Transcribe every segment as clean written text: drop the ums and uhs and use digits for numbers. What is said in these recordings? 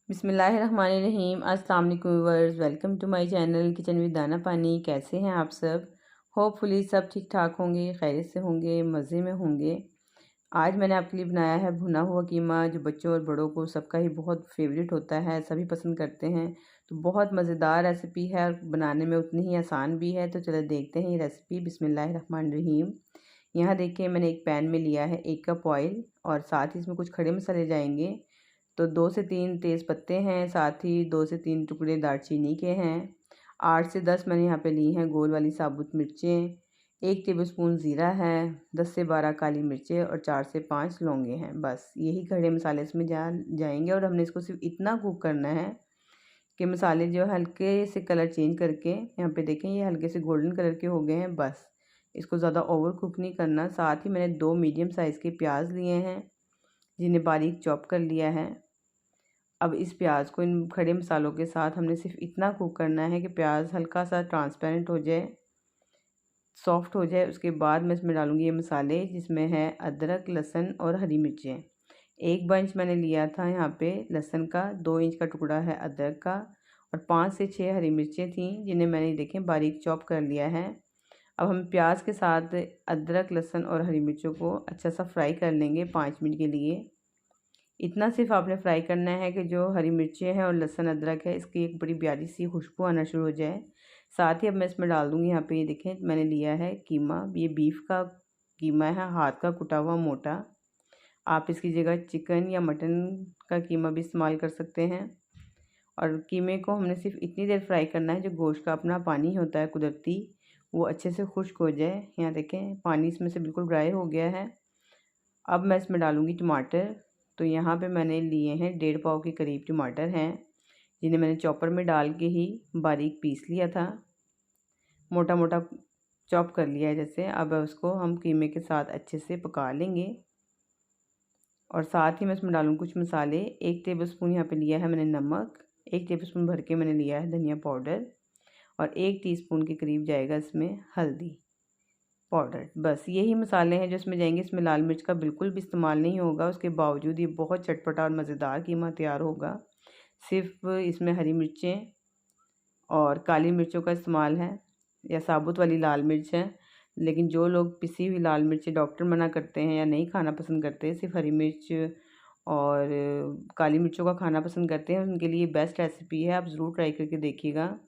बिस्मिल्लाहिर्रहमानिर्रहीम। अस्सलाम वालेकुम viewers, welcome to my channel kitchen with Dana Pani. कैसे हैं आप सब? होपफुली सब ठीक ठाक होंगे, खैरियत से होंगे, मज़े में होंगे। आज मैंने आपके लिए बनाया है भुना हुआ कीमा, जो बच्चों और बड़ों को सबका ही बहुत फेवरेट होता है, सभी पसंद करते हैं। तो बहुत मज़ेदार रेसिपी है और बनाने में उतनी ही आसान भी है। तो चलो देखते हैं ये रेसिपी। बिस्मिल्लाहिर्रहमानिर्रहीम। यहाँ देखिए मैंने एक पैन में लिया है 1 कप ऑयल और साथ ही इसमें कुछ खड़े मसाले जाएंगे। तो 2 से 3 तेज़ पत्ते हैं, साथ ही 2 से 3 टुकड़े दालचीनी के हैं। 8 से 10 मैंने यहाँ पे ली हैं गोल वाली साबुत मिर्चें। 1 टेबलस्पून ज़ीरा है, 10 से 12 काली मिर्चें और 4 से 5 लौंगे हैं। बस यही खड़े मसाले इसमें जाएंगे और हमने इसको सिर्फ इतना कुक करना है कि मसाले जो हल्के से कलर चेंज करके, यहाँ पे देखें ये हल्के से गोल्डन कलर के हो गए हैं। बस इसको ज़्यादा ओवर कुक नहीं करना। साथ ही मैंने 2 मीडियम साइज़ के प्याज लिए हैं, जिन्हें बारीक चॉप कर लिया है। अब इस प्याज को इन खड़े मसालों के साथ हमने सिर्फ इतना कुक करना है कि प्याज हल्का सा ट्रांसपेरेंट हो जाए, सॉफ्ट हो जाए। उसके बाद मैं इसमें डालूँगी ये मसाले, जिसमें है अदरक, लहसुन और हरी मिर्चें। 1 बंच मैंने लिया था यहाँ पे लहसुन का, 2 इंच का टुकड़ा है अदरक का और 5 से 6 हरी मिर्चें थीं, जिन्हें मैंने देखें बारीक चॉप कर लिया है। अब हम प्याज के साथ अदरक, लहसुन और हरी मिर्चों को अच्छा सा फ्राई कर लेंगे 5 मिनट के लिए। इतना सिर्फ आपने फ्राई करना है कि जो हरी मिर्चें हैं और लहसुन अदरक है, इसकी एक बड़ी प्यारी सी खुशबू आना शुरू हो जाए। साथ ही अब मैं इसमें डाल दूँगी, यहाँ पे ये देखें मैंने लिया है कीमा। ये बीफ का कीमा है, हाथ का कुटा हुआ मोटा। आप इसकी जगह चिकन या मटन का कीमा भी इस्तेमाल कर सकते हैं। और कीमे को हमने सिर्फ इतनी देर फ्राई करना है, जो गोश्त का अपना पानी होता है कुदरती, वो अच्छे से खुश्क हो जाए। यहाँ देखें पानी इसमें से बिल्कुल ड्राई हो गया है। अब मैं इसमें डालूँगी टमाटर। तो यहाँ पे मैंने लिए हैं 1.5 पाव के करीब टमाटर हैं, जिन्हें मैंने चॉपर में डाल के ही बारीक पीस लिया था, मोटा मोटा चॉप कर लिया है जैसे। अब उसको हम कीमे के साथ अच्छे से पका लेंगे। और साथ ही मैं इसमें डालूँ कुछ मसाले। 1 टेबलस्पून यहाँ पे लिया है मैंने नमक, 1 टेबलस्पून भर के मैंने लिया है धनिया पाउडर और 1 टीस्पून के करीब जाएगा इसमें हल्दी पाउडर। बस यही मसाले हैं जो इसमें जाएंगे। इसमें लाल मिर्च का बिल्कुल भी इस्तेमाल नहीं होगा, उसके बावजूद ये बहुत चटपटा और मज़ेदार कीमा तैयार होगा। सिर्फ इसमें हरी मिर्चें और काली मिर्चों का इस्तेमाल है, या साबुत वाली लाल मिर्च है। लेकिन जो लोग पिसी हुई लाल मिर्च डॉक्टर मना करते हैं या नहीं खाना पसंद करते, सिर्फ हरी मिर्च और काली मिर्चों का खाना पसंद करते हैं, उनके लिए बेस्ट रेसिपी है। आप ज़रूर ट्राई करके देखिएगा।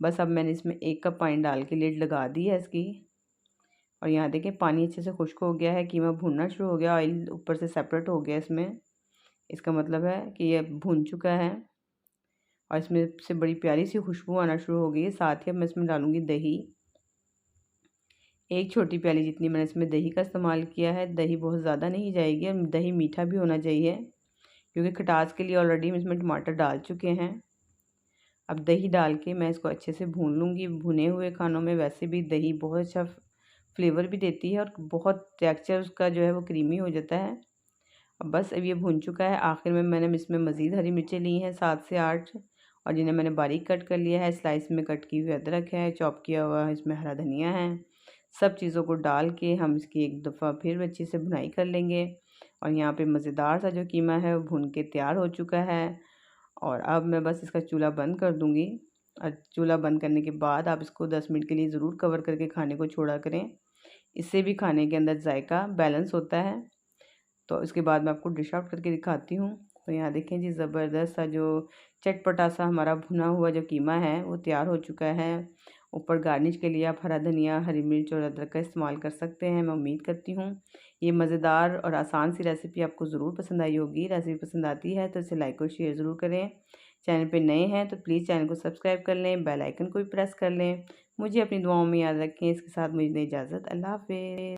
बस अब मैंने इसमें 1 कप पानी डाल के लिड लगा दी है इसकी। और यहाँ देखिए पानी अच्छे से खुश्क हो गया है, कीमा भुनना शुरू हो गया, ऑयल ऊपर से सेपरेट हो गया इसमें। इसका मतलब है कि ये भुन चुका है और इसमें से बड़ी प्यारी सी खुशबू आना शुरू हो गई है। साथ ही अब मैं इसमें डालूँगी दही। 1 छोटी प्याली जितनी मैंने इसमें दही का इस्तेमाल किया है। दही बहुत ज़्यादा नहीं जाएगी, दही मीठा भी होना चाहिए, क्योंकि खटास के लिए ऑलरेडी हम इसमें टमाटर डाल चुके हैं। अब दही डाल के मैं इसको अच्छे से भून लूँगी। भुने हुए खानों में वैसे भी दही बहुत अच्छा फ्लेवर भी देती है और बहुत टेक्सचर उसका जो है वो क्रीमी हो जाता है। अब बस अब ये भुन चुका है। आखिर में मैंने इसमें मज़ीद हरी मिर्चें ली हैं 7 से 8, और जिन्हें मैंने बारीक कट कर लिया है। स्लाइस में कट की हुई अदरक है, चॉप किया हुआ इसमें हरा धनिया है। सब चीज़ों को डाल के हम इसकी एक दफ़ा फिर अच्छे से भुनाई कर लेंगे। और यहाँ पे मज़ेदार सा जो कीमा है वो भुन के तैयार हो चुका है। और अब मैं बस इसका चूल्हा बंद कर दूँगी। और चूल्हा बंद करने के बाद आप इसको 10 मिनट के लिए ज़रूर कवर करके खाने को छोड़ा करें। इससे भी खाने के अंदर जायका बैलेंस होता है। तो इसके बाद मैं आपको डिश आउट करके दिखाती हूँ। तो यहाँ देखें जी, ज़बरदस्त सा जो चटपटा सा हमारा भुना हुआ जो कीमा है वो तैयार हो चुका है। ऊपर गार्निश के लिए आप हरा धनिया, हरी मिर्च और अदरक का इस्तेमाल कर सकते हैं। मैं उम्मीद करती हूँ ये मज़ेदार और आसान सी रेसिपी आपको ज़रूर पसंद आई होगी। रेसिपी पसंद आती है तो इसे लाइक और शेयर ज़रूर करें। चैनल पे नए हैं तो प्लीज़ चैनल को सब्सक्राइब कर लें, बेल आइकन को भी प्रेस कर लें। मुझे अपनी दुआओं में याद रखें। इसके साथ मुझे इजाज़त। अल्लाह हाफ़िज़।